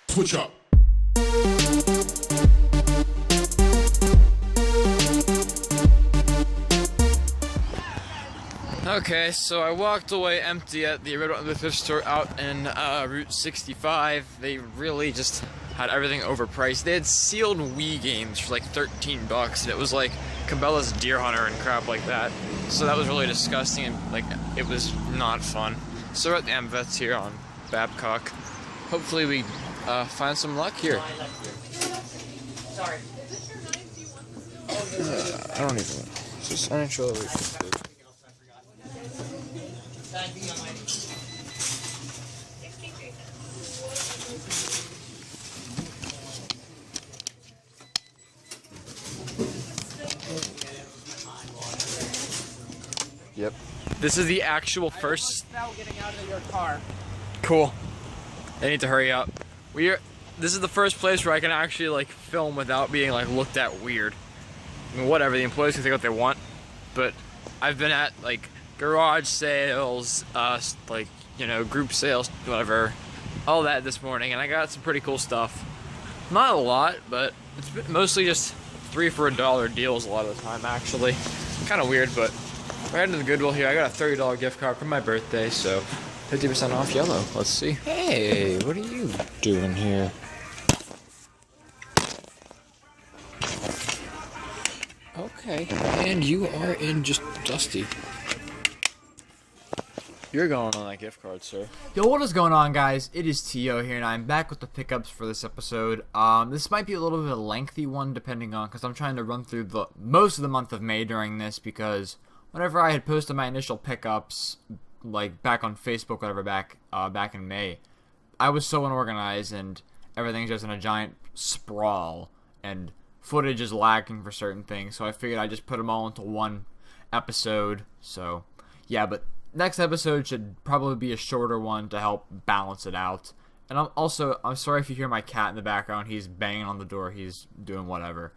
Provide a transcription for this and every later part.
Switch up. Okay, so I walked away empty at the Red Rock thrift store out in Route 65. They really just had everything overpriced. They had sealed Wii games for like $13, and it was like Cabela's Deer Hunter and crap like that. So that was really disgusting, and like it was not fun. So we're at the AmVets here on Babcock. Hopefully we find some luck here. Sorry. I don't even know. It's just uninsured. Yep. This is the actual first. Without getting out of your car. Cool. They need to hurry up. This is the first place where I can actually like film without being like looked at weird. I mean, whatever, the employees can think what they want, but I've been at like garage sales, like, you know, group sales, whatever, all that this morning, and I got some pretty cool stuff. Not a lot, but it's mostly just 3 for $1 deals a lot of the time, actually. Kind of weird, but we're heading to the Goodwill here. I got a $30 gift card for my birthday, so 50% off yellow. Let's see. Hey, what are you doing here? Okay, and you are in just Dusty. You're going on that gift card, sir. Yo, what is going on, guys? It is Teeohh here, and I'm back with the pickups for this episode. This might be a little bit of a lengthy one, depending on, because I'm trying to run through most of the month of May during this, because whenever I had posted my initial pickups, like back on Facebook, whatever, back in May, I was so unorganized, and everything's just in a giant sprawl, and footage is lacking for certain things, so I figured I'd just put them all into one episode. So, yeah, but next episode should probably be a shorter one to help balance it out. And I'm sorry if you hear my cat in the background. He's banging on the door. He's doing whatever.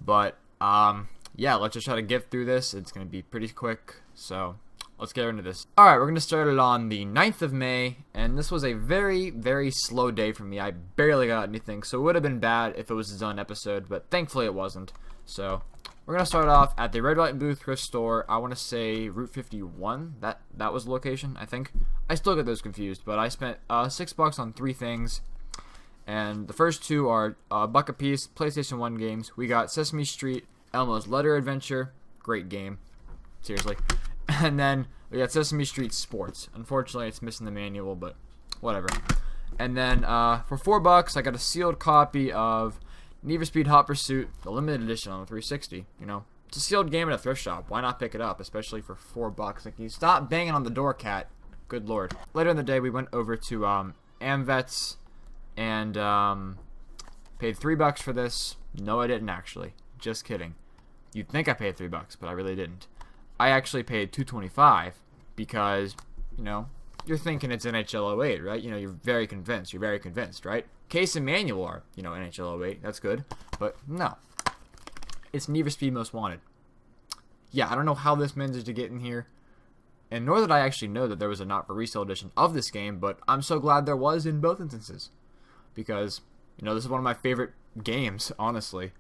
But, yeah, let's just try to get through this. It's going to be pretty quick, so let's get into this. Alright, we're going to start it on the 9th of May, and this was a very, very slow day for me. I barely got anything, so it would have been bad if it was a zone episode, but thankfully it wasn't. So, we're going to start off at the Red, White, and Blue thrift store. I want to say Route 51. That was the location, I think. I still get those confused, but I spent $6 on 3 things. And the first 2 are buck apiece, PlayStation 1 games. We got Sesame Street, Elmo's Letter Adventure. Great game. Seriously. And then we got Sesame Street Sports. Unfortunately, it's missing the manual, but whatever. And then for $4, I got a sealed copy of Need for Speed Hot Pursuit, the limited edition on the 360. You know, it's a sealed game at a thrift shop. Why not pick it up, especially for $4? Like, you stop banging on the door, cat. Good lord. Later in the day, we went over to AmVets and paid $3 for this. No, I didn't actually. Just kidding. You'd think I paid $3, but I really didn't. I actually paid $2.25 because, you know, you're thinking it's NHL 08, right? You know, you're very convinced, right? Case and manual are, you know, NHL 08, that's good. But no, it's Need for Speed Most Wanted. Yeah, I don't know how this managed to get in here, and nor did I actually know that there was a not for resale edition of this game, but I'm so glad there was in both instances. Because, you know, this is one of my favorite games, honestly.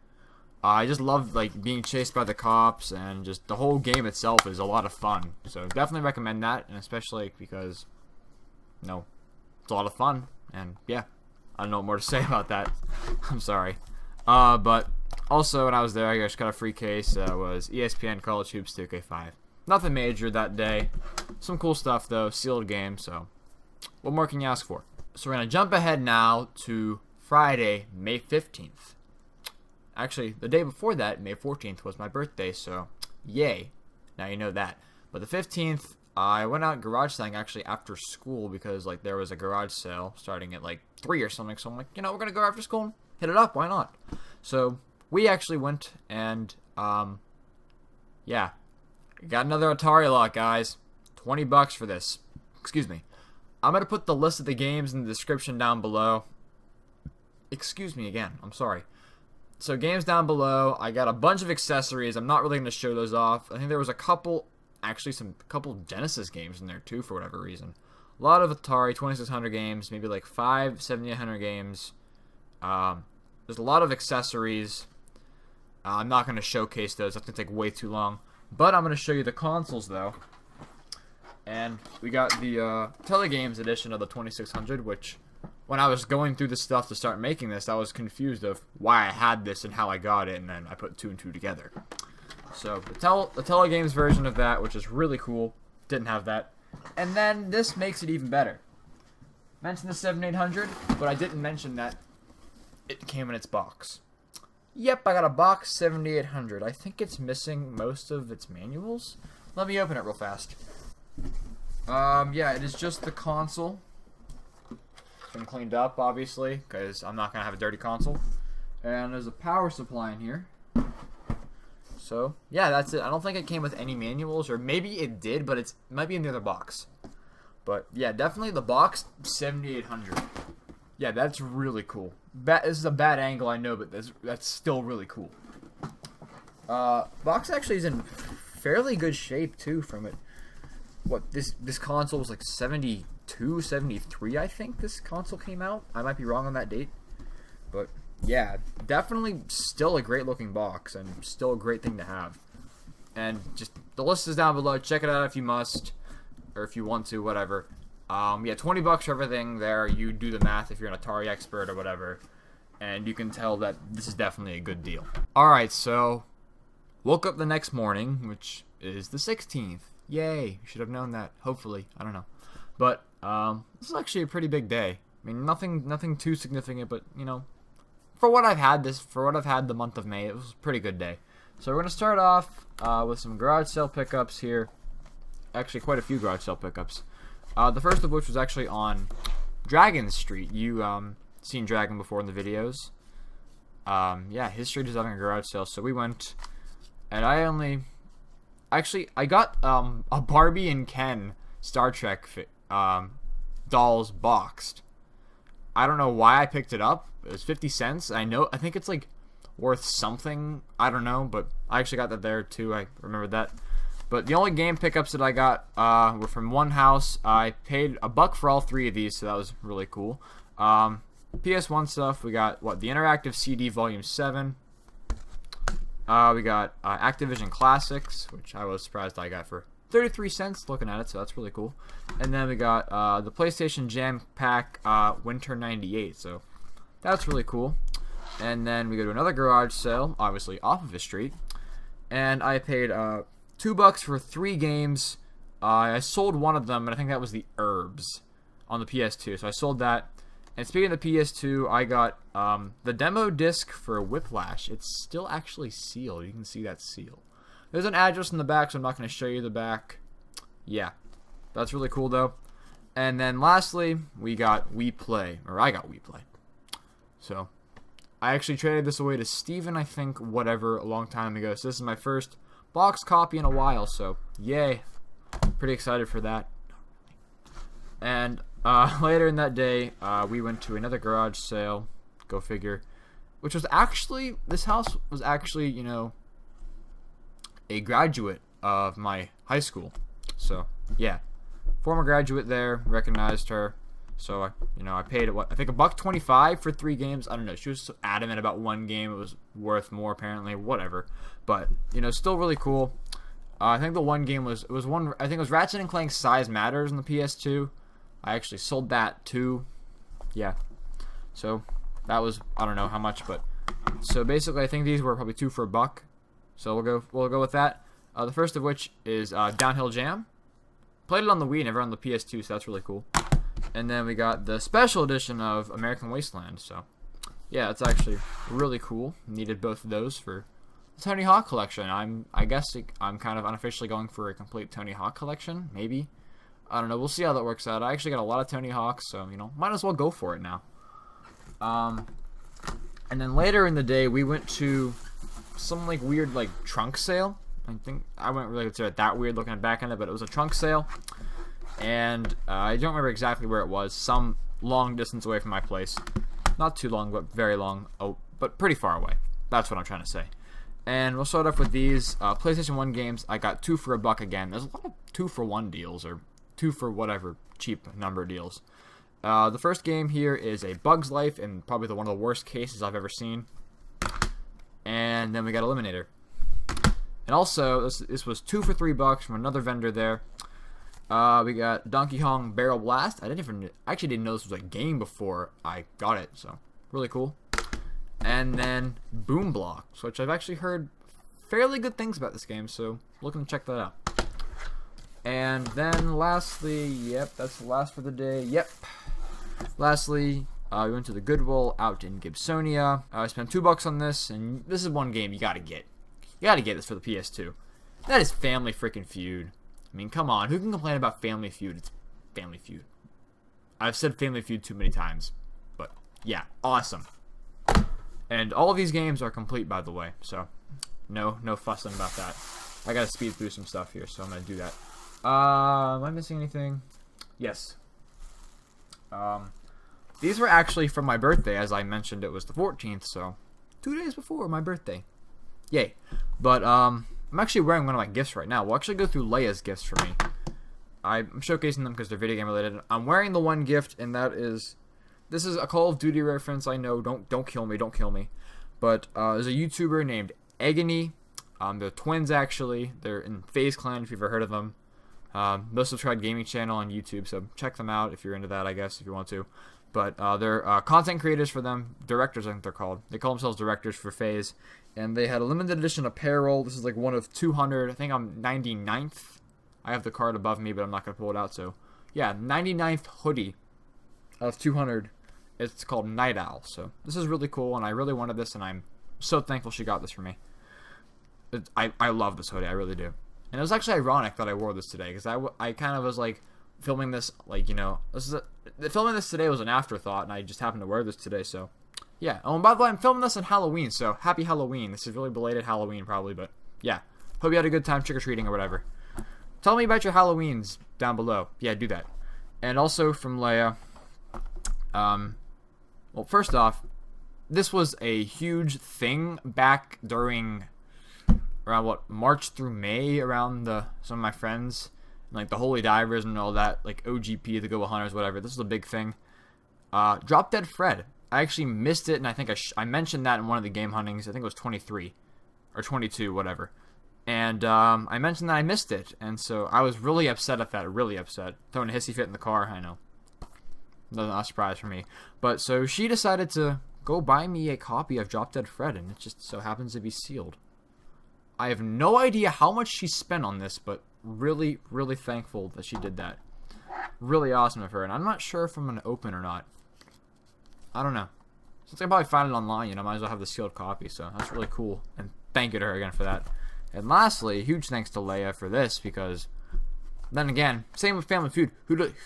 I just love, like, being chased by the cops, and just the whole game itself is a lot of fun. So definitely recommend that, and especially because, you know, it's a lot of fun, and yeah, I don't know what more to say about that. I'm sorry. But also, when I was there, I just got a free case. Was ESPN College Hoops 2K5. Nothing major that day. Some cool stuff, though. Sealed game, so what more can you ask for? So we're going to jump ahead now to Friday, May 15th. Actually, the day before that, May 14th, was my birthday, so yay. Now you know that. But the 15th, I went out garage selling actually after school because, like, there was a garage sale starting at, like, 3 or something. So I'm like, you know, we're going to go after school and hit it up. Why not? So we actually went and, yeah. Got another Atari Lot, guys. $20 for this. Excuse me. I'm going to put the list of the games in the description down below. Excuse me again. I'm sorry. So games down below. I got a bunch of accessories. I'm not really going to show those off. I think there was a couple, actually a couple Genesis games in there too for whatever reason. A lot of Atari 2600 games, maybe like 5 7800 games, There's a lot of accessories. I'm not going to showcase those. That's going to take way too long. But I'm going to show you the consoles, though. And we got the Telegames edition of the 2600, which, when I was going through the stuff to start making this, I was confused of why I had this and how I got it, and then I put 2 and 2 together. So, the Telegames version of that, which is really cool, didn't have that. And then this makes it even better. Mentioned the 7800, but I didn't mention that it came in its box. Yep, I got a box 7800. I think it's missing most of its manuals. Let me open it real fast. Yeah, it is just the console. It's been cleaned up, obviously, because I'm not going to have a dirty console. And there's a power supply in here. So, yeah, that's it. I don't think it came with any manuals, or maybe it did, but it might be in the other box. But, yeah, definitely the box 7800. Yeah, that's really cool. This is a bad angle, I know, but that's still really cool. Box actually is in fairly good shape, too, from it. What, this console was like 72, 73, I think this console came out. I might be wrong on that date. But, yeah, definitely still a great looking box, and still a great thing to have. And just, the list is down below. Check it out if you must, or if you want to, whatever. Yeah, $20 for everything there. You do the math if you're an Atari expert or whatever. And you can tell that this is definitely a good deal. Alright, so, woke up the next morning, which is the 16th. Yay, you should have known that, hopefully, I don't know. But, this is actually a pretty big day. I mean, nothing too significant, but, you know, for what I've had the month of May, it was a pretty good day. So we're going to start off with some garage sale pickups here. Actually, quite a few garage sale pickups. The first of which was actually on Dragon Street. You, seen Dragon before in the videos. Yeah, his street is having a garage sale, so we went, and I got a Barbie and Ken Star Trek dolls boxed. I don't know why I picked it up. It was 50 cents. I think it's like worth something. I don't know, but I actually got that there too. I remember that. But the only game pickups that I got were from one house. I paid $1 for all 3 of these, so that was really cool. PS1 stuff, we got, the Interactive CD Volume 7. We got Activision Classics, which I was surprised I got for 33 cents looking at it, so that's really cool. And then we got the PlayStation Jam Pack Winter 98, so that's really cool. And then we go to another garage sale, obviously off of his street. And I paid $2 for 3 games. I sold one of them, and I think that was the Herbs on the PS2, so I sold that. And speaking of the PS2, I got the demo disc for Whiplash. It's still actually sealed. You can see that seal. There's an address in the back, so I'm not going to show you the back. Yeah, that's really cool, though. And then lastly, we got Wii Play, or I got Wii Play. So, I actually traded this away to Steven, I think, whatever, a long time ago. So this is my first box copy in a while, so yay. Pretty excited for that. And later in that day, we went to another garage sale, go figure, which was actually, this house was actually, you know, a graduate of my high school. So, yeah, former graduate there, recognized her. So, I paid, I think $1.25 for 3 games. I don't know, she was so adamant about one game, it was worth more apparently, whatever. But, still really cool. I think the one game was, I think it was Ratchet & Clank Size Matters on the PS2. I actually sold that too. Yeah. So that was, I don't know how much, but so basically I think these were probably 2 for $1. So we'll go with that. The first of which is Downhill Jam. Played it on the Wii, never on the PS2, so that's really cool. And then we got the special edition of American Wasteland. So yeah, it's actually really cool. Needed both of those for the Tony Hawk collection. I guess I'm kind of unofficially going for a complete Tony Hawk collection, maybe. I don't know. We'll see how that works out. I actually got a lot of Tony Hawks, so, might as well go for it now. And then later in the day, we went to some, weird, trunk sale. I think I wouldn't really consider it that weird looking back on it, but it was a trunk sale. And I don't remember exactly where it was. Some long distance away from my place. Not too long, but very long. Oh, but pretty far away. That's what I'm trying to say. And we'll start off with these PlayStation 1 games. I got 2 for $1 again. There's a lot of 2 for 1 deals, or 2 for whatever cheap number deals. The first game here is A Bug's Life, and probably one of the worst cases I've ever seen. And then we got Eliminator. And also, this was 2 for $3 from another vendor there. We got Donkey Kong Barrel Blast. I actually didn't know this was a game before I got it, so really cool. And then Boom Blocks, which I've actually heard fairly good things about this game, so looking to check that out. And then lastly, yep, that's the last for the day. Yep. Lastly, we went to the Goodwill out in Gibsonia. I spent $2 on this, and this is one game you gotta get. You gotta get this for the PS2. That is Family Freaking Feud. I mean, come on, who can complain about Family Feud? It's Family Feud. I've said Family Feud too many times, but yeah, awesome. And all of these games are complete, by the way, so no fussing about that. I gotta speed through some stuff here, so I'm gonna do that. Am I missing anything? Yes. These were actually from my birthday, as I mentioned it was the 14th, so 2 days before my birthday. Yay. But, I'm actually wearing one of my gifts right now. We'll actually go through Leia's gifts for me. I'm showcasing them because they're video game related. I'm wearing the one gift, and that is... This is a Call of Duty reference, I know. Don't kill me. But, there's a YouTuber named Agony. They're twins, actually. They're in FaZe Clan, if you've ever heard of them. Most subscribed gaming channel on YouTube, so check them out if you're into that, I guess, if you want to. But they're content creators for them. Directors, I think they're called. They call themselves directors for FaZe. And they had a limited edition apparel. This is like one of 200. I think I'm 99th. I have the card above me, but I'm not going to pull it out. So, yeah, 99th hoodie of 200. It's called Night Owl. So, this is really cool, and I really wanted this, and I'm so thankful she got this for me. I love this hoodie. I really do. And it was actually ironic that I wore this today, because I kind of was like filming this, like, you know, filming this today was an afterthought, and I just happened to wear this today, so yeah. Oh, and by the way, I'm filming this on Halloween, so happy Halloween. This is really belated Halloween, probably, but yeah. Hope you had a good time trick-or-treating or whatever. Tell me about your Halloweens down below. Yeah, do that. And also from Leia, well, first off, this was a huge thing back during around what, March through May, around some of my friends, like the Holy Divers and all that, like OGP, the Go Hunters, whatever. This is a big thing. Drop Dead Fred. I actually missed it, and I think I mentioned that in one of the game huntings. I think it was 23 or 22, whatever. And I mentioned that I missed it, and so I was really upset at that. Really upset. Throwing a hissy fit in the car. I know. Not a surprise for me. But so she decided to go buy me a copy of Drop Dead Fred, and it just so happens to be sealed. I have no idea how much she spent on this, but really, really thankful that she did that. Really awesome of her, and I'm not sure if I'm going to open or not. I don't know. Since I probably find it online, you know, might as well have the sealed copy, so that's really cool. And thank you to her again for that. And lastly, huge thanks to Leia for this, because then again, same with Family Feud.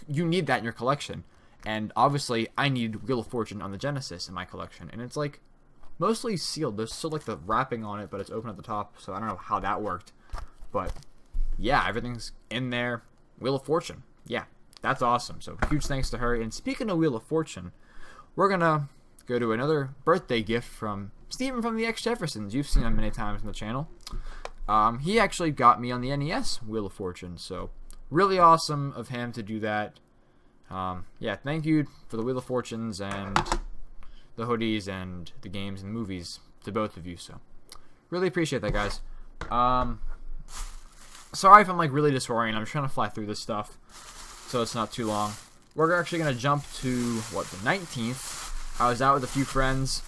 You need that in your collection. And obviously, I need Wheel of Fortune on the Genesis in my collection, and it's like mostly sealed. There's still like the wrapping on it, but it's open at the top, so I don't know how that worked. But yeah, everything's in there. Wheel of Fortune. Yeah, that's awesome. So huge thanks to her. And speaking of Wheel of Fortune, we're gonna go to another birthday gift from Steven from the X Jeffersons. You've seen him many times on the channel. He actually got me on the NES Wheel of Fortune, so really awesome of him to do that. Yeah, thank you for the Wheel of Fortunes and the hoodies and the games and movies to both of you, so really appreciate that, guys. Sorry if I'm like really disoriented. I'm trying to fly through this stuff so it's not too long. We're actually gonna jump to what, the 19th. I was out with a few friends,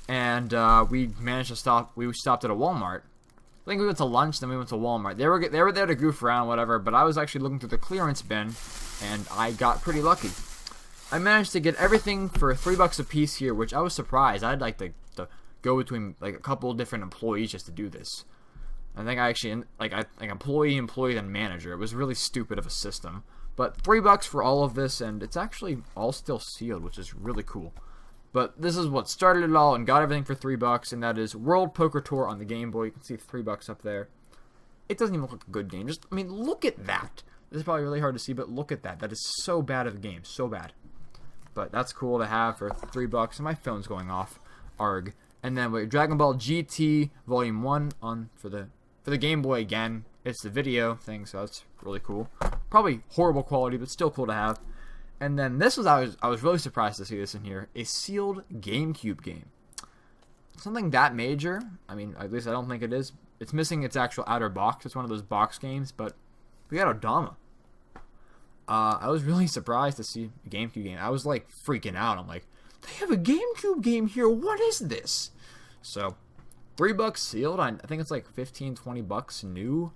and we managed to stop. We stopped at a Walmart. I think we went to lunch, then we went to Walmart. They were there to goof around, whatever. But I was actually looking through the clearance bin, and I got pretty lucky. I managed to get everything for $3 a piece here, which I was surprised. I'd like to go between like a couple different employees just to do this. I think I actually like employee, then manager. It was really stupid of a system. But $3 for all of this, and it's actually all still sealed, which is really cool. But this is what started it all and got everything for $3, and that is World Poker Tour on the Game Boy. You can see $3 up there. It doesn't even look like a good game. I mean, look at that. This is probably really hard to see, but look at that. That is so bad of a game. So bad. But that's cool to have for $3, and my phone's going off. Arg. And then with Dragon Ball GT Volume 1 for the Game Boy again. It's the video thing, so that's really cool. Probably horrible quality, but still cool to have. And then this was I was really surprised to see this in here. A sealed GameCube game. Something that major, I mean, at least I don't think it is. It's missing its actual outer box. It's one of those box games, but we got Odama. I was really surprised to see a GameCube game. I was like freaking out. I'm like, they have a GameCube game here. What is this? So, $3 sealed. I think it's like 15, 20 bucks new.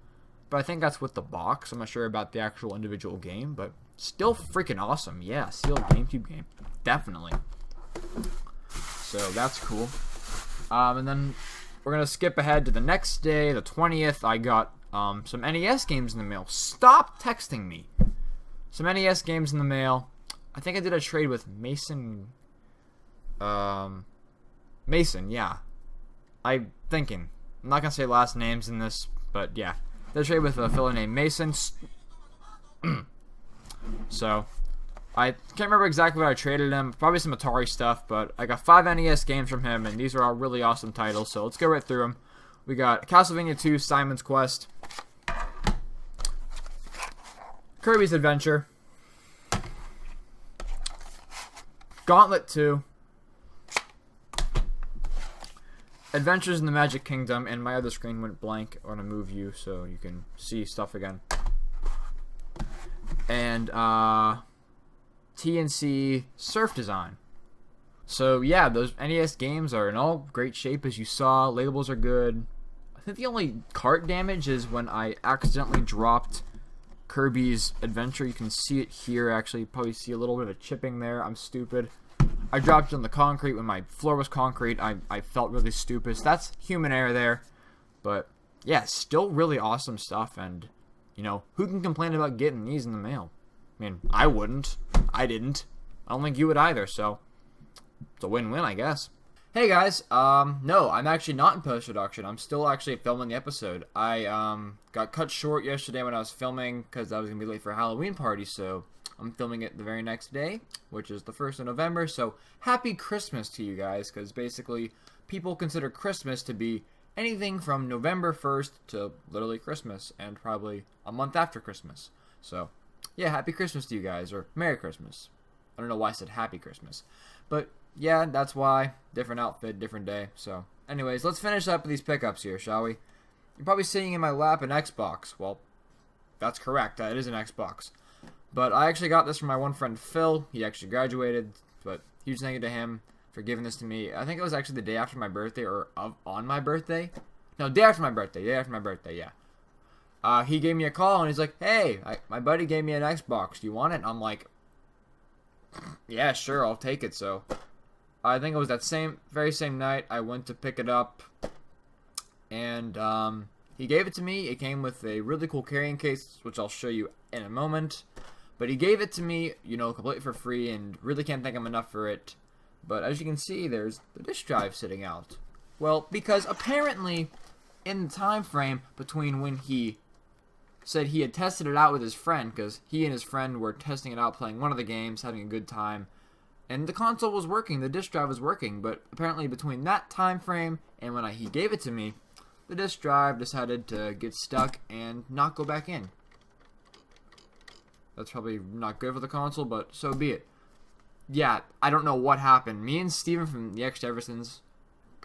But I think that's with the box. I'm not sure about the actual individual game, but still freaking awesome. Yeah, sealed GameCube game. Definitely. So that's cool. And then we're going to skip ahead to the next day, the 20th. I got some NES games in the mail. Stop texting me. Some NES games in the mail. I think I did a trade with Mason. Mason, yeah. I'm thinking. I'm not going to say last names in this, but yeah. Did a trade with a fellow named Mason. So, I can't remember exactly what I traded him. Probably some Atari stuff, but I got 5 NES games from him, and these are all really awesome titles, so let's go right through them. We got Castlevania 2, Simon's Quest, Kirby's Adventure, Gauntlet 2, Adventures in the Magic Kingdom, and my other screen went blank. I want to move you so you can see stuff again. And TNC Surf Design. So yeah, those NES games are in all great shape, as you saw. Labels are good. I think the only cart damage is when I accidentally dropped Kirby's Adventure. You can see it here, actually. You probably see a little bit of a chipping there. I'm stupid. I dropped it on the concrete when my floor was concrete. I felt really stupid. So that's human error there. But yeah, still really awesome stuff. And, you know, who can complain about getting these in the mail? I mean, I wouldn't. I didn't. I don't think you would either, so it's a win-win, I guess. Hey guys, no, I'm actually not in post-production. I'm still actually filming the episode. I got cut short yesterday when I was filming because I was going to be late for a Halloween party, so I'm filming it the very next day, which is the 1st of November, so happy Christmas to you guys, because basically people consider Christmas to be anything from November 1st to literally Christmas, and probably a month after Christmas. So, yeah, happy Christmas to you guys, or Merry Christmas. I don't know why I said happy Christmas. But, yeah, that's why. Different outfit, different day. So, anyways, let's finish up these pickups here, shall we? You're probably seeing in my lap an Xbox. Well, that's correct. It is an Xbox. But I actually got this from my one friend, Phil. He actually graduated, but huge thank you to him for giving this to me. I think it was actually the day after my birthday, or on my birthday. No, day after my birthday. Day after my birthday, yeah. He gave me a call, and he's like, hey, my buddy gave me an Xbox. Do you want it? And I'm like, yeah, sure, I'll take it. So I think it was that very same night I went to pick it up, and he gave it to me. It came with a really cool carrying case, which I'll show you in a moment. But he gave it to me, you know, completely for free, and really can't thank him enough for it. But as you can see, there's the disk drive sitting out. Well, because apparently in the time frame between when he said he had tested it out with his friend, because he and his friend were testing it out, playing one of the games, having a good time, and the console was working, the disk drive was working, but apparently between that time frame and when he gave it to me, the disk drive decided to get stuck and not go back in. That's probably not good for the console, but so be it. Yeah, I don't know what happened. Me and Steven from the X Jeffersons,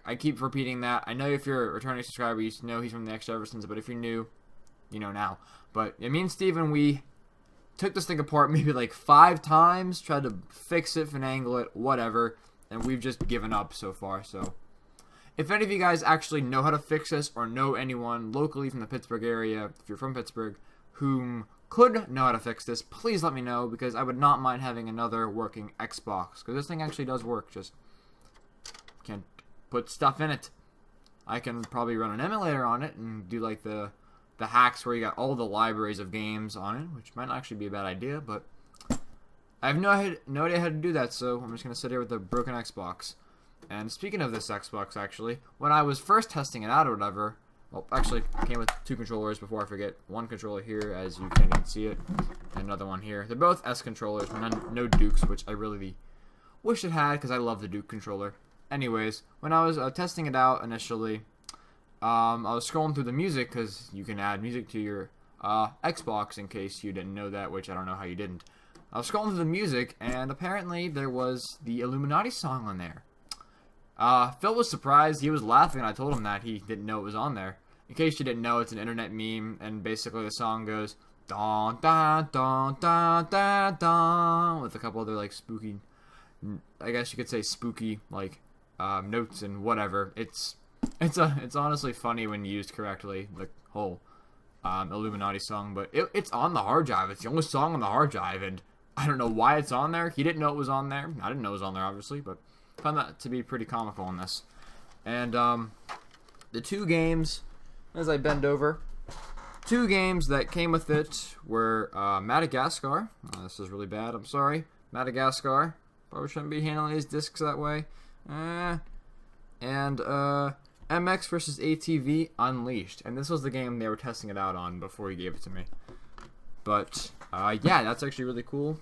I keep repeating that. I know if you're a returning subscriber, you know he's from the X Jeffersons, but if you're new, you know now. But yeah, me and Steven, we took this thing apart maybe like 5 times, tried to fix it, finagle it, whatever, and we've just given up so far. So if any of you guys actually know how to fix this, or know anyone locally from the Pittsburgh area, if you're from Pittsburgh, whom could know how to fix this, please let me know, because I would not mind having another working Xbox, because this thing actually does work, just can't put stuff in it. I can probably run an emulator on it and do like the hacks where you got all the libraries of games on it, which might not actually be a bad idea, but I have no idea how to do that, so I'm just going to sit here with a broken Xbox. And speaking of this Xbox, actually, when I was first testing it out or whatever, well, actually, it came with 2 controllers before I forget. One controller here, as you can't even see it, and another one here. They're both S controllers, no Dukes, which I really wish it had, because I love the Duke controller. Anyways, when I was testing it out initially, I was scrolling through the music, because you can add music to your Xbox, in case you didn't know that, which I don't know how you didn't. I was scrolling through the music, and apparently there was the Illuminati song on there. Phil was surprised. He was laughing, and I told him that he didn't know it was on there. In case you didn't know, it's an internet meme, and basically the song goes don don don don don don with a couple other like spooky, I guess you could say spooky like notes and whatever. It's honestly funny when used correctly, the whole Illuminati song, but it's on the hard drive. It's the only song on the hard drive, and I don't know why it's on there. He didn't know it was on there. I didn't know it was on there, obviously, but I found that to be pretty comical in this. And the two games, as I bend over, two games that came with it were Madagascar. This is really bad. I'm sorry. Madagascar. Probably shouldn't be handling these discs that way. And MX versus ATV Unleashed. And this was the game they were testing it out on before he gave it to me. But, yeah, that's actually really cool.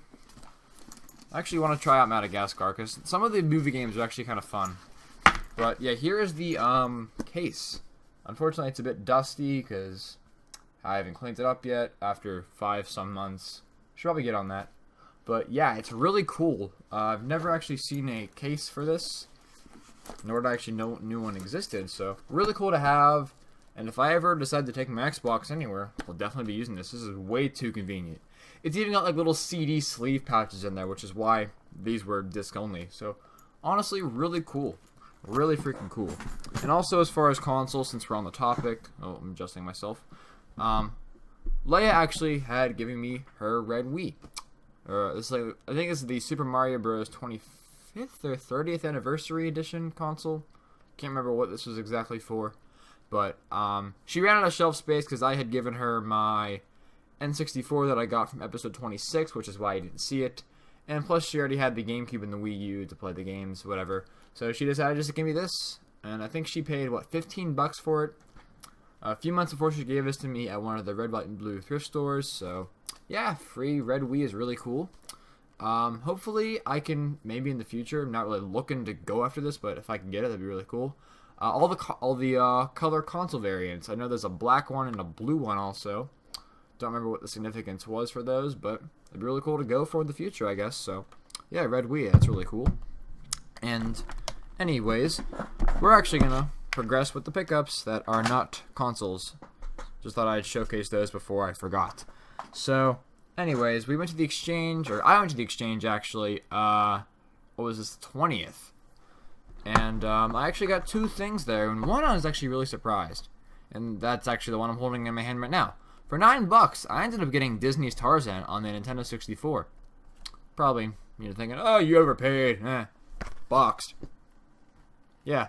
I actually want to try out Madagascar, because some of the movie games are actually kind of fun. But, yeah, here is the case. Unfortunately, it's a bit dusty, because I haven't cleaned it up yet after 5-some months. Should probably get on that. But, yeah, it's really cool. I've never actually seen a case for this, nor did I actually know new one existed. So, really cool to have. And if I ever decide to take my Xbox anywhere, I'll definitely be using this. This is way too convenient. It's even got like little CD sleeve pouches in there, which is why these were disc only. So, honestly, really cool. Really freaking cool. And also, as far as consoles, since we're on the topic, oh, I'm adjusting myself. Leia actually had given me her red Wii. This is like, I think this is the Super Mario Bros. 25th or 30th anniversary edition console. Can't remember what this was exactly for. But she ran out of shelf space because I had given her my N64 that I got from episode 26, which is why I didn't see it. And plus, she already had the GameCube and the Wii U to play the games, whatever. So she decided just to give me this. And I think she paid, what, $15 for it? A few months before she gave this to me at one of the red, white, and blue thrift stores. So, yeah, free red Wii is really cool. Hopefully, I can, maybe in the future, I'm not really looking to go after this, but if I can get it, that'd be really cool. All the color console variants. I know there's a black one and a blue one also. Don't remember what the significance was for those, but it'd be really cool to go for in the future, I guess. So, yeah, red Wii, that's really cool. And, anyways, we're actually gonna progress with the pickups that are not consoles. Just thought I'd showcase those before I forgot. So, anyways, we went to the exchange, or I went to the exchange actually. What was this, 20th? And I actually got two things there, and one I was actually really surprised. And that's actually the one I'm holding in my hand right now. For $9, I ended up getting Disney's Tarzan on the Nintendo 64. Probably, you're thinking, oh, you overpaid. Boxed. Yeah.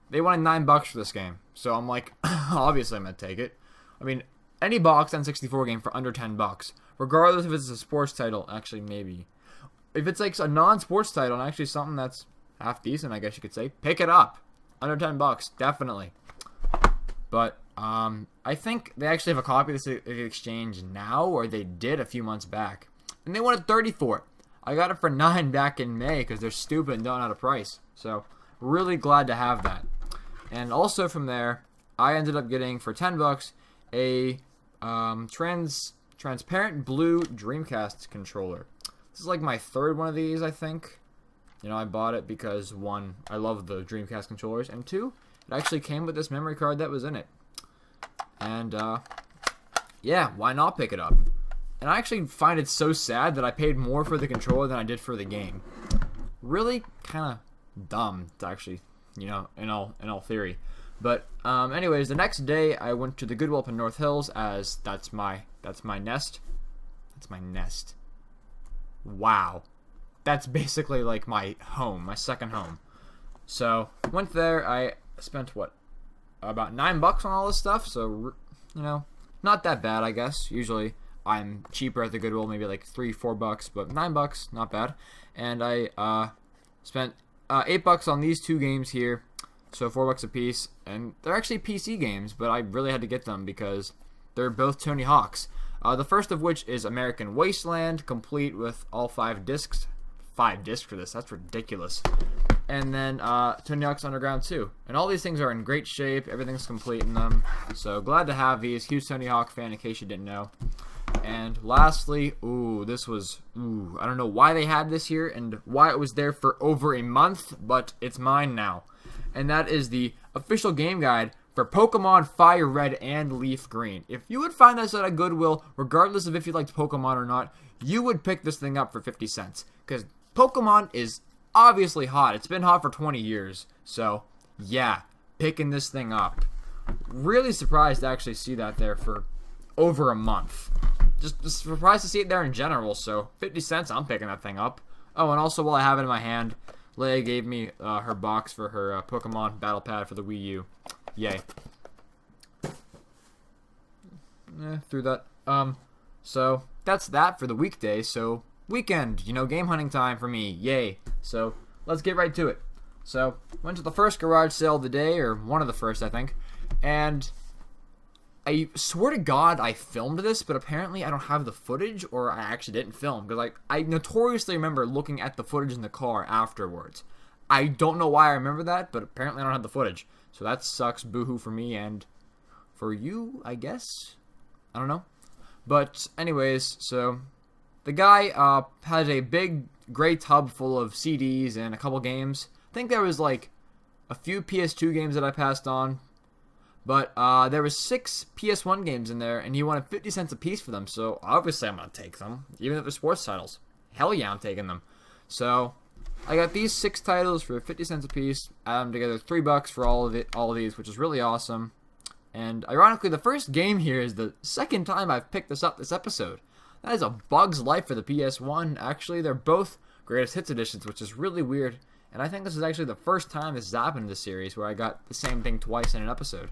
They wanted $9 for this game. So I'm like, obviously I'm going to take it. I mean, any boxed N64 game for under $10. Regardless if it's a sports title, actually maybe. If it's like a non-sports title and actually something that's half decent, I guess you could say, pick it up. Under $10, definitely. But I think they actually have a copy of this at the exchange now, or they did a few months back, and they wanted $30 for it. I got it for $9 back in May because they're stupid and don't know how to price. So really glad to have that. And also from there, I ended up getting for $10 a transparent blue Dreamcast controller. This is like my third one of these, I think. You know, I bought it because, one, I love the Dreamcast controllers, and two, it actually came with this memory card that was in it. And, yeah, why not pick it up? And I actually find it so sad that I paid more for the controller than I did for the game. Really kind of dumb, to actually, you know, in all theory. But, anyways, the next day, I went to the Goodwill up in North Hills, as that's my nest. That's my nest. Wow. That's basically like my home, my second home. So, went there, I spent, what, about $9 on all this stuff, so, you know, not that bad, I guess. Usually, I'm cheaper at the Goodwill, maybe like $3-4, but $9, not bad. And I spent $8 on these two games here, so $4 a piece. And they're actually PC games, but I really had to get them because they're both Tony Hawk's. The first of which is American Wasteland, complete with all 5 discs. 5 discs for this, that's ridiculous. And then Tony Hawk's Underground 2. And all these things are in great shape, everything's complete in them. So glad to have these. Huge Tony Hawk fan in case you didn't know. And lastly, I don't know why they had this here and why it was there for over a month, but it's mine now. And that is the official game guide for Pokemon Fire Red and Leaf Green. If you would find this at a Goodwill, regardless of if you liked Pokemon or not, you would pick this thing up for 50 cents. Because Pokemon is obviously hot. It's been hot for 20 years. So, yeah, picking this thing up. Really surprised to actually see that there for over a month. Just surprised to see it there in general, so 50 cents, I'm picking that thing up. Oh, and also while I have it in my hand, Leia gave me her box for her Pokemon Battle Pad for the Wii U. Yay. Through that. So that's that for the weekday, so weekend, game hunting time for me, yay. So let's get right to it. So, went to the first garage sale of the day, or one of the first, I think, and I swear to God I filmed this, but apparently I don't have the footage, or I actually didn't film, because I notoriously remember looking at the footage in the car afterwards. I don't know why I remember that, but apparently I don't have the footage. So that sucks, boohoo for me, and for you, I guess? I don't know. But anyways, so the guy has a big gray tub full of CDs and a couple games. I think there was like a few PS2 games that I passed on. But there was 6 PS1 games in there, and he wanted 50 cents a piece for them. So obviously I'm going to take them, even if they're sports titles. Hell yeah, I'm taking them. So I got these 6 titles for 50 cents a piece. Add them together, $3 for all of these, which is really awesome. And ironically, the first game here is the second time I've picked this up this episode. That is A Bug's Life for the PS1. Actually, they're both Greatest Hits editions, which is really weird. And I think this is actually the first time this has happened in this series where I got the same thing twice in an episode.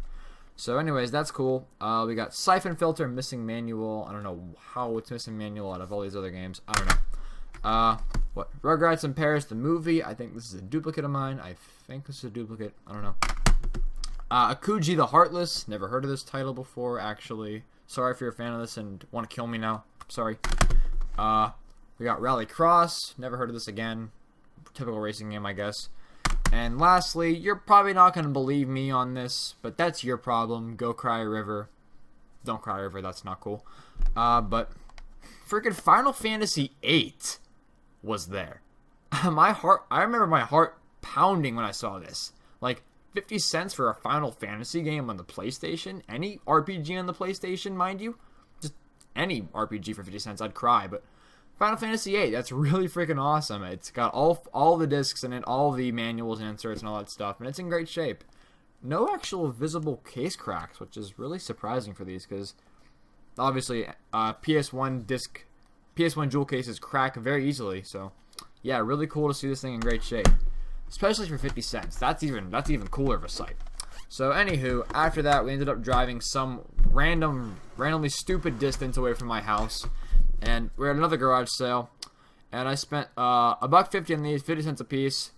So anyways, that's cool. We got Siphon Filter, Missing Manual. I don't know how it's Missing Manual out of all these other games. I don't know. What? Rugrats in Paris, the movie. I think this is a duplicate of mine. I think this is a duplicate. I don't know. Akuji the Heartless. Never heard of this title before, actually. Sorry if you're a fan of this and want to kill me now. Sorry. We got Rally Cross. Never heard of this again. Typical racing game, I guess. And lastly, you're probably not going to believe me on this, but that's your problem. Go Cry a River. Don't Cry a River, that's not cool. But freaking Final Fantasy VIII was there. I remember my heart pounding when I saw this. Like, 50 cents for a Final Fantasy game on the PlayStation? Any RPG on the PlayStation, mind you? Just any RPG for 50 cents, I'd cry, but Final Fantasy VIII, that's really freaking awesome. It's got all the discs in it, all the manuals and inserts and all that stuff, and it's in great shape. No actual visible case cracks, which is really surprising for these, because obviously PS1 jewel cases crack very easily, so yeah, really cool to see this thing in great shape. Especially for 50 cents. That's even cooler of a sight. So anywho, after that we ended up driving some randomly stupid distance away from my house. And we're at another garage sale, and I spent $1.50 on these, 50 cents a piece,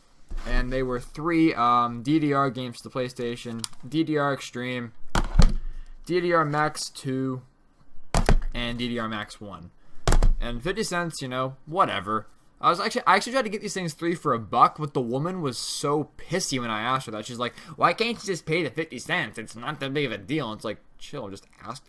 and they were 3 DDR games to the PlayStation: DDR Extreme, DDR Max 2, and DDR Max 1. And 50 cents, whatever. I actually tried to get these things 3 for $1, but the woman was so pissy when I asked her that. She's like, "Why can't you just pay the 50 cents? It's not that big of a deal." And it's like, chill, just ask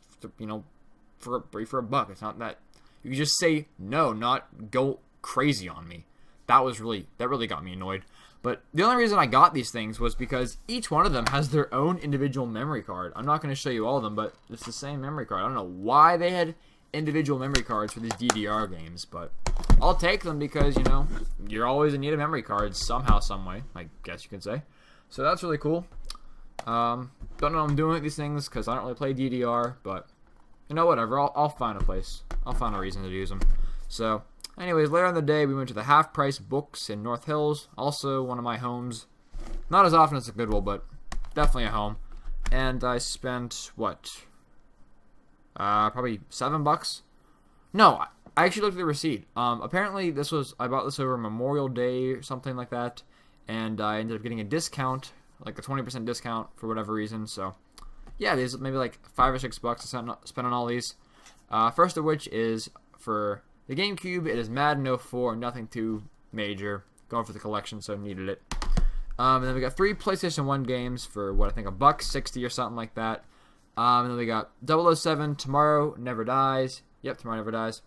for $1. It's not that. You just say no, not go crazy on me. That really got me annoyed. But the only reason I got these things was because each one of them has their own individual memory card. I'm not going to show you all of them, but it's the same memory card. I don't know why they had individual memory cards for these DDR games, but I'll take them because, you're always in need of memory cards somehow, some way, I guess you could say. So that's really cool. Don't know what I'm doing with these things because I don't really play DDR, but whatever. I'll find a place. I'll find a reason to use them. So, anyways, later in the day, we went to the Half Price Books in North Hills. Also, one of my homes. Not as often as the Goodwill, but definitely a home. And I spent, probably $7? No, I actually looked at the receipt. Apparently, I bought this over Memorial Day or something like that. And I ended up getting a discount, like a 20% discount for whatever reason. So, yeah, there's maybe like $5 or $6 to spend on all these. First of which is for the GameCube. It is Madden 04, nothing too major. Going for the collection, so needed it. And then we got 3 PlayStation 1 games for I think $1.60 or something like that. And then we got 007, Tomorrow Never Dies, Yep, Tomorrow Never Dies.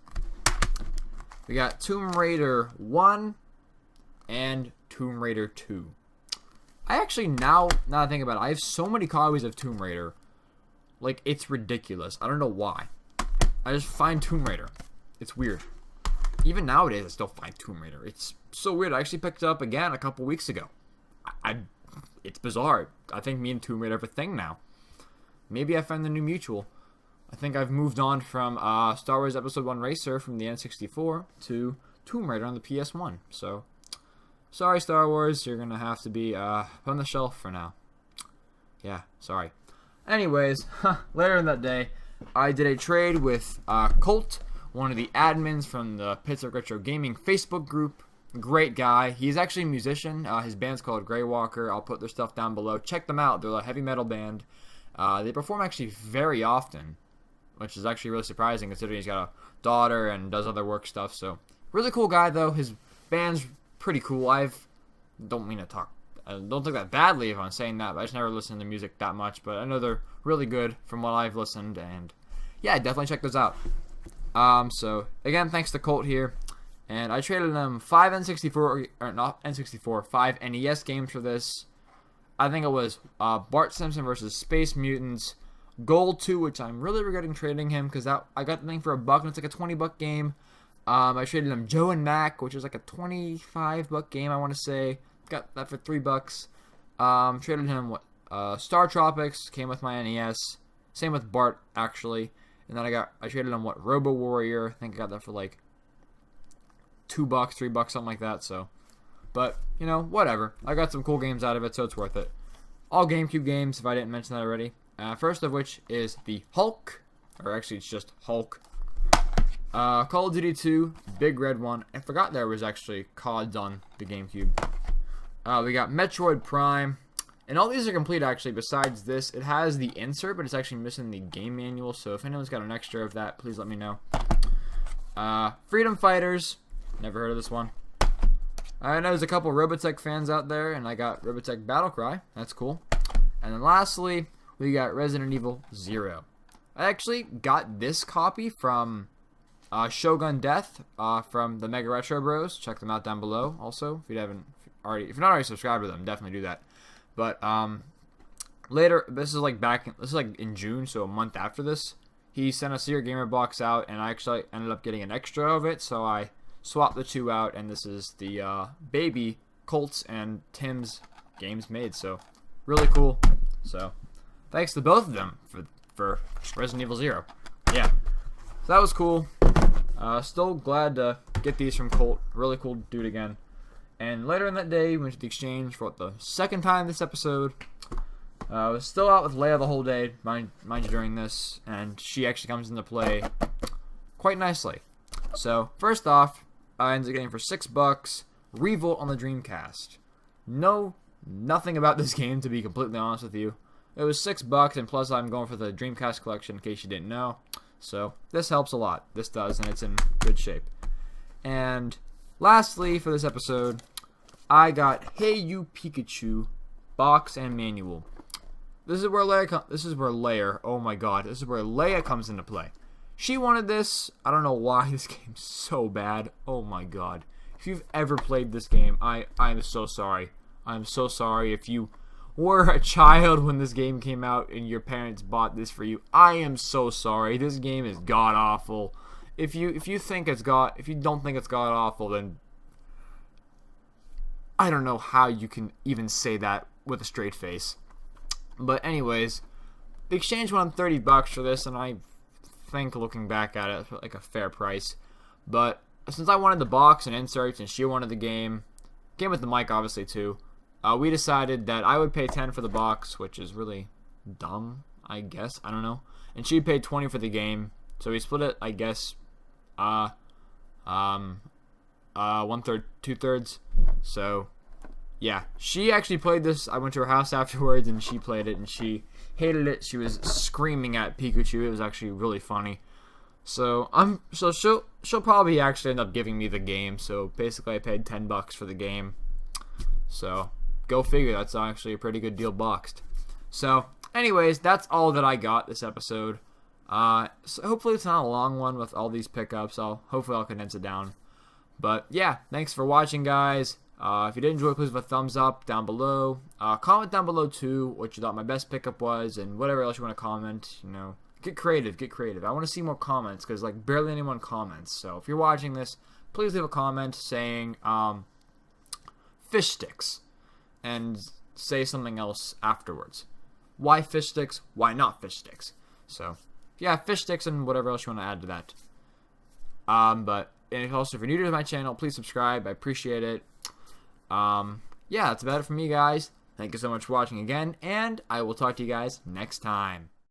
We got Tomb Raider 1 and Tomb Raider 2. I actually, now that I think about it, I have so many copies of Tomb Raider. Like, it's ridiculous. I don't know why. I just find Tomb Raider. It's weird. Even nowadays, I still find Tomb Raider. It's so weird. I actually picked it up again a couple weeks ago. It's bizarre. I think me and Tomb Raider have a thing now. Maybe I found the new mutual. I think I've moved on from Star Wars Episode 1 Racer from the N64 to Tomb Raider on the PS1. So, sorry Star Wars, you're going to have to be put on the shelf for now. Yeah, sorry. Anyways, later in that day, I did a trade with Colt, one of the admins from the Pittsburgh Retro Gaming Facebook group. Great guy. He's actually a musician. His band's called Grey Walker. I'll put their stuff down below. Check them out. They're a heavy metal band. They perform actually very often, which is actually really surprising considering he's got a daughter and does other work stuff. So, really cool guy though. His band's pretty cool. I don't think that badly if I'm saying that, but I just never listened to music that much. But I know they're really good from what I've listened, and yeah, definitely check those out. So again, thanks to Colt here, and I traded them 5 N64 or not N64, 5 NES games for this. I think it was Bart Simpson versus Space Mutants, Gold 2, which I'm really regretting trading him because I got the thing for $1 and it's like a $20 game. I traded him Joe and Mac, which is like a $25 game, I want to say. Got that for $3. Traded him Star Tropics, came with my NES. Same with Bart actually. And then I traded him Robo Warrior. I think I got that for like $2, $3, something like that. So, but you know, whatever. I got some cool games out of it, so it's worth it. All GameCube games, if I didn't mention that already. First of which is the Hulk, or actually it's just Hulk. Call of Duty 2, big red one. I forgot there was actually CODs on the GameCube. We got Metroid Prime. And all these are complete, actually. Besides this, it has the insert, but it's actually missing the game manual. So if anyone's got an extra of that, please let me know. Freedom Fighters. Never heard of this one. I know there's a couple Robotech fans out there, and I got Robotech Battlecry. That's cool. And then lastly, we got Resident Evil 0. I actually got this copy from Shogun Death from the Mega Retro Bros. Check them out down below. Also, if you're not already subscribed to them, definitely do that. But later, this is like in June, so a month after this, he sent a Secret Gamer box out, and I actually ended up getting an extra of it, so I swapped the two out, and this is the baby Colts and Tim's games made. So really cool. So thanks to both of them for Resident Evil 0. Yeah, so that was cool. Still glad to get these from Colt. Really cool dude again. And later in that day, we went to the exchange for the second time this episode. I was still out with Leia the whole day, mind you, during this, and she actually comes into play quite nicely. So, first off, I ended up getting for $6 Revolt on the Dreamcast. Nothing about this game, to be completely honest with you. It was $6, and plus I'm going for the Dreamcast collection, in case you didn't know. So, this helps a lot. This does, and it's in good shape. And lastly, for this episode, I got Hey You Pikachu box and manual. This is where Leia, oh my god, this is where Leia comes into play. She wanted this. I don't know why this game's so bad. Oh my god. If you've ever played this game, I'm so sorry. I'm so sorry if you were a child when this game came out and your parents bought this for you. I am so sorry. This game is god awful. If you don't think it's god awful, then I don't know how you can even say that with a straight face. But anyways, the exchange went on $30 for this, and I think looking back at it, it's like a fair price. But since I wanted the box and inserts, and she wanted the game with the mic obviously too, we decided that I would pay $10 for the box, which is really dumb, I guess. I don't know. And she paid $20 for the game, so we split it, I guess. 1/3, 2/3. So yeah, she actually played this. I went to her house afterwards and she played it and she hated it. She was screaming at Pikachu. It was actually really funny. So she'll probably actually end up giving me the game. So basically I paid $10 for the game. So go figure, that's actually a pretty good deal boxed. So anyways, that's all that I got this episode. So hopefully it's not a long one with all these pickups. Hopefully I'll condense it down. But yeah, thanks for watching, guys. If you did enjoy, please leave a thumbs up down below. Comment down below too what you thought my best pickup was, and whatever else you want to comment. You know, get creative, get creative. I want to see more comments because like barely anyone comments. So if you're watching this, please leave a comment saying fish sticks, and say something else afterwards. Why fish sticks? Why not fish sticks? So yeah, fish sticks and whatever else you want to add to that. But and also, if you're new to my channel, please subscribe. I appreciate it. Yeah, that's about it for me, guys. Thank you so much for watching again, and I will talk to you guys next time.